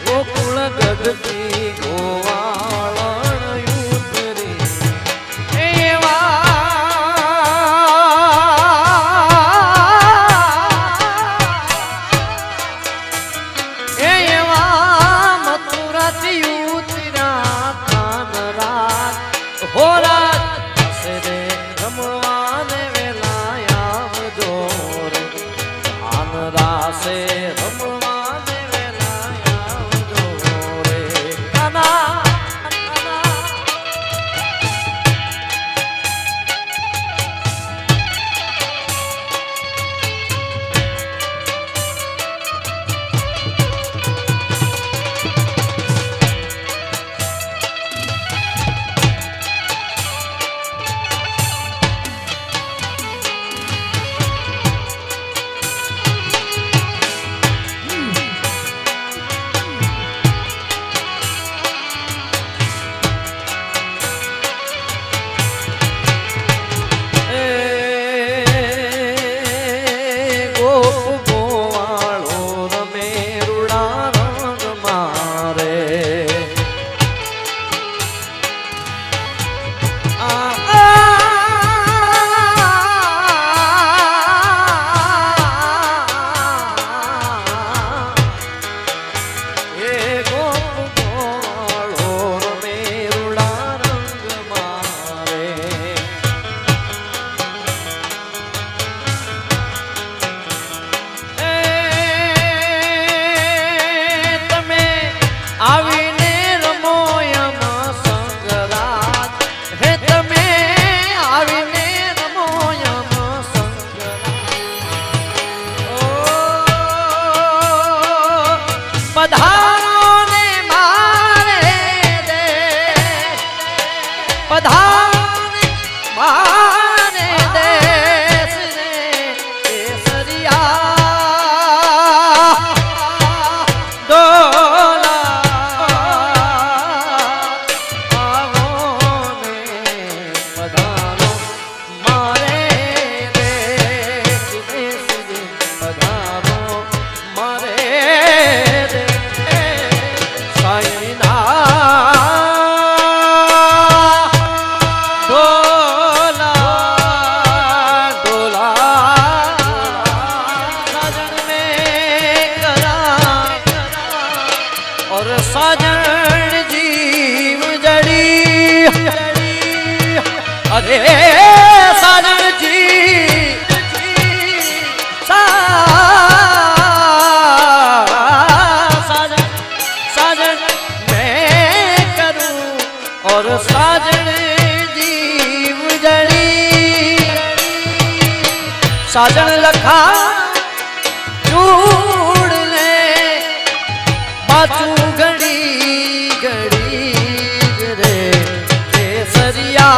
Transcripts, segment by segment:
गोकुल गगती गोवाळण उतरी एवा मथुराची उतरा कान रात हो रात से रे रमवाने वेला आवजो रे कान रासे रमवाने वेला आवजो रे काना अरे साजन जी साजन साजन मैं करूं और साजन जी उजड़ी साजन लखा चूड़ ले बाचू घड़ी घड़ी रे केसरिया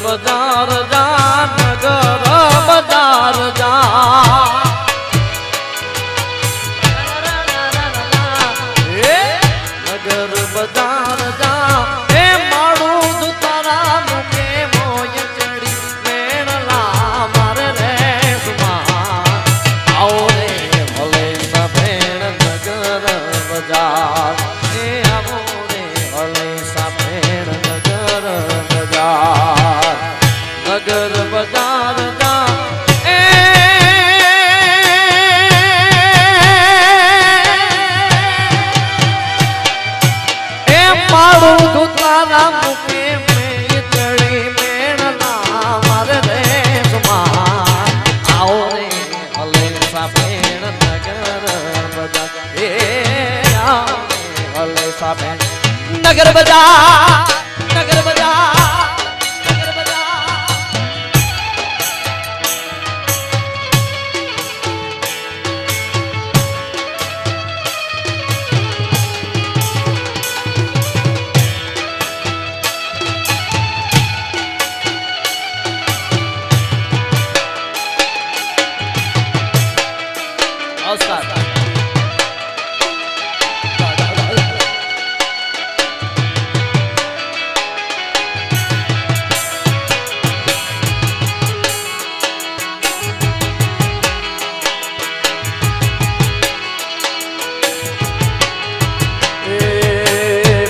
बाजार जा नगर बाजार जा नगर बाजार जा ए माड़ू दुतारा मुके मोय चढ़ी मेणला मारे रे सुमा आओ रे भले न भेण नगर बाजार ए आओ रे भले सा भेण नगर बाजार नगर बाजार जा नगर बजा नगर बजा नगर बजा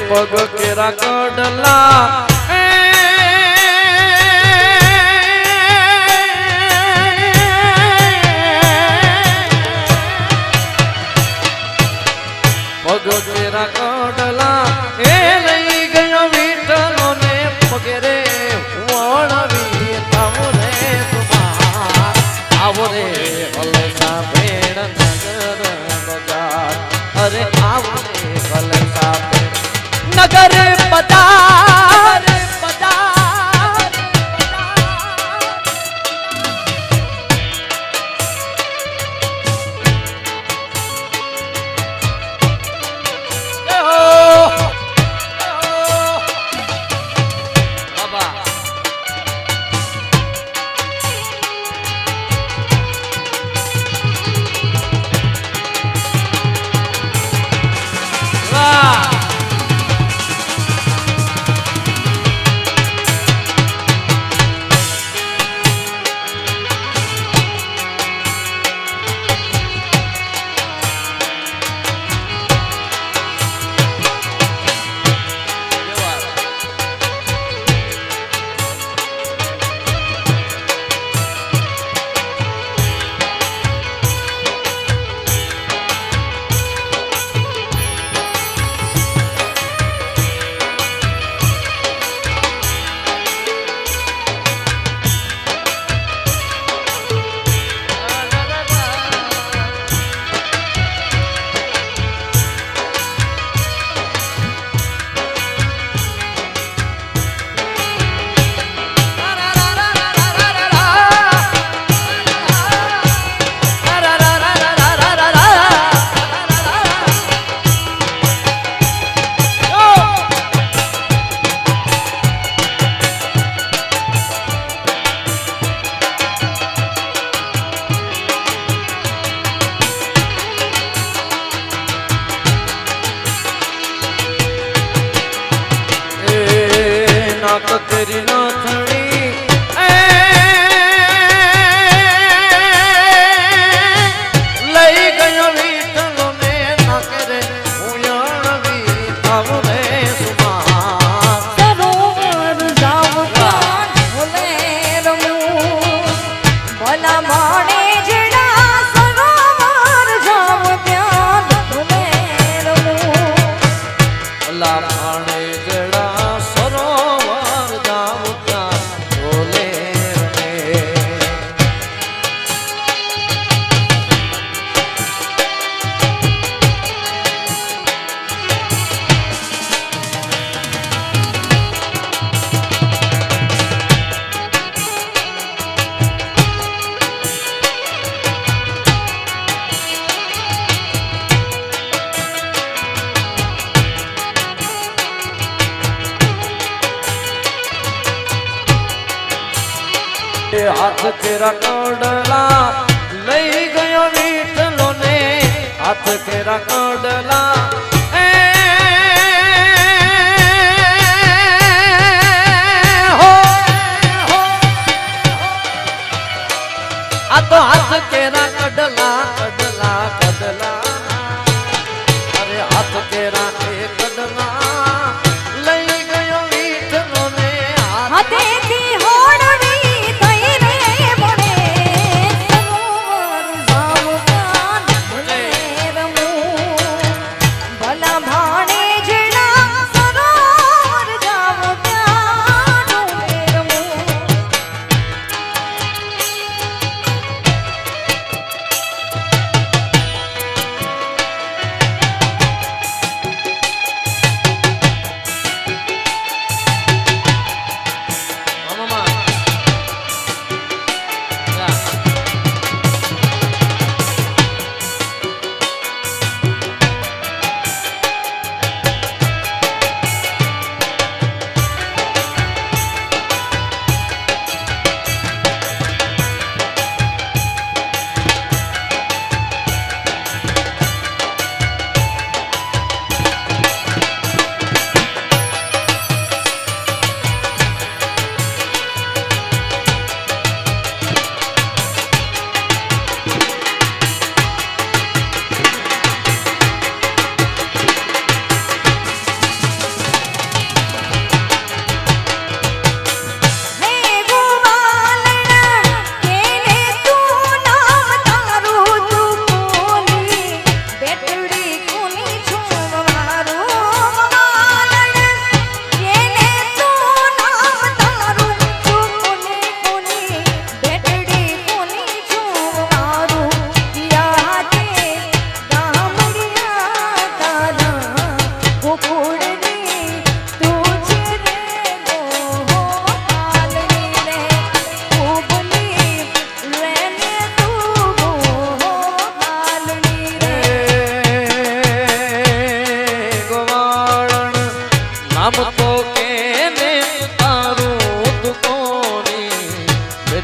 पग केरा कडला पग केरा कडला ए लई गयो विठलो ने पगरे वणवी तावरे तुम्हार आवरे हलसा भेड़ नगर बजार अरे आवरे हलसा नगर बाजार बाजार बाबा वाह नाक तेरी नाथड़ी लई गयो विठलो ने नाकरे उयणवी तावरे सुमार सरोवर जाऊंगा भोले रमू भला माने जड़ा सरोवर जाऊं प्यार भोले रमू भला माने जड़ा हाथ तेरा कोडला लई गयो विठलो ने हाथ तेरा कोडला तो हाथ तेरा कडला कडला कडला अरे हाथ तेरा कडला लई गयो विठलो ने हाथे थी होड़वी थई रे मोरे सरोवर जाऊं प्यार भोले रमू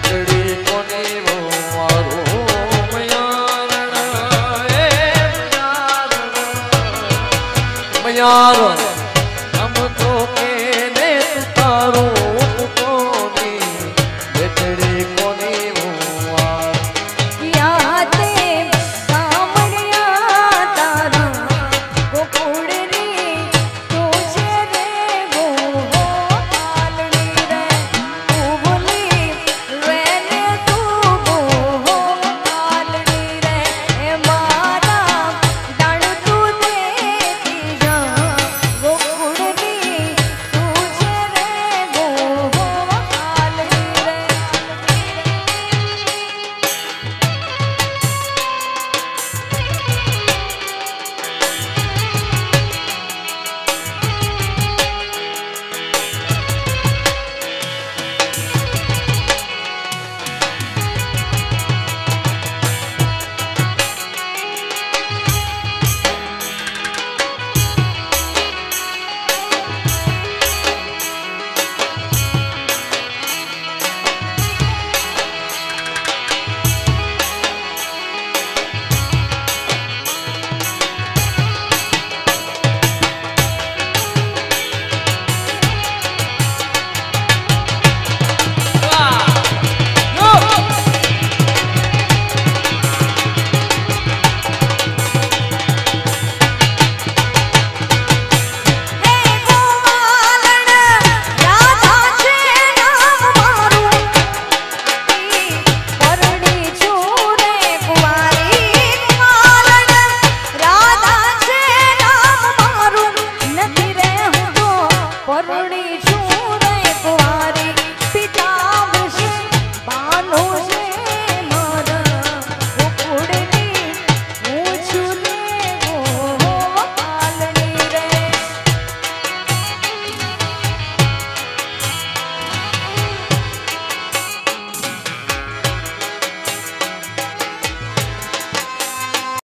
ચડી કોની વો મારો મયારણ એ મયારણ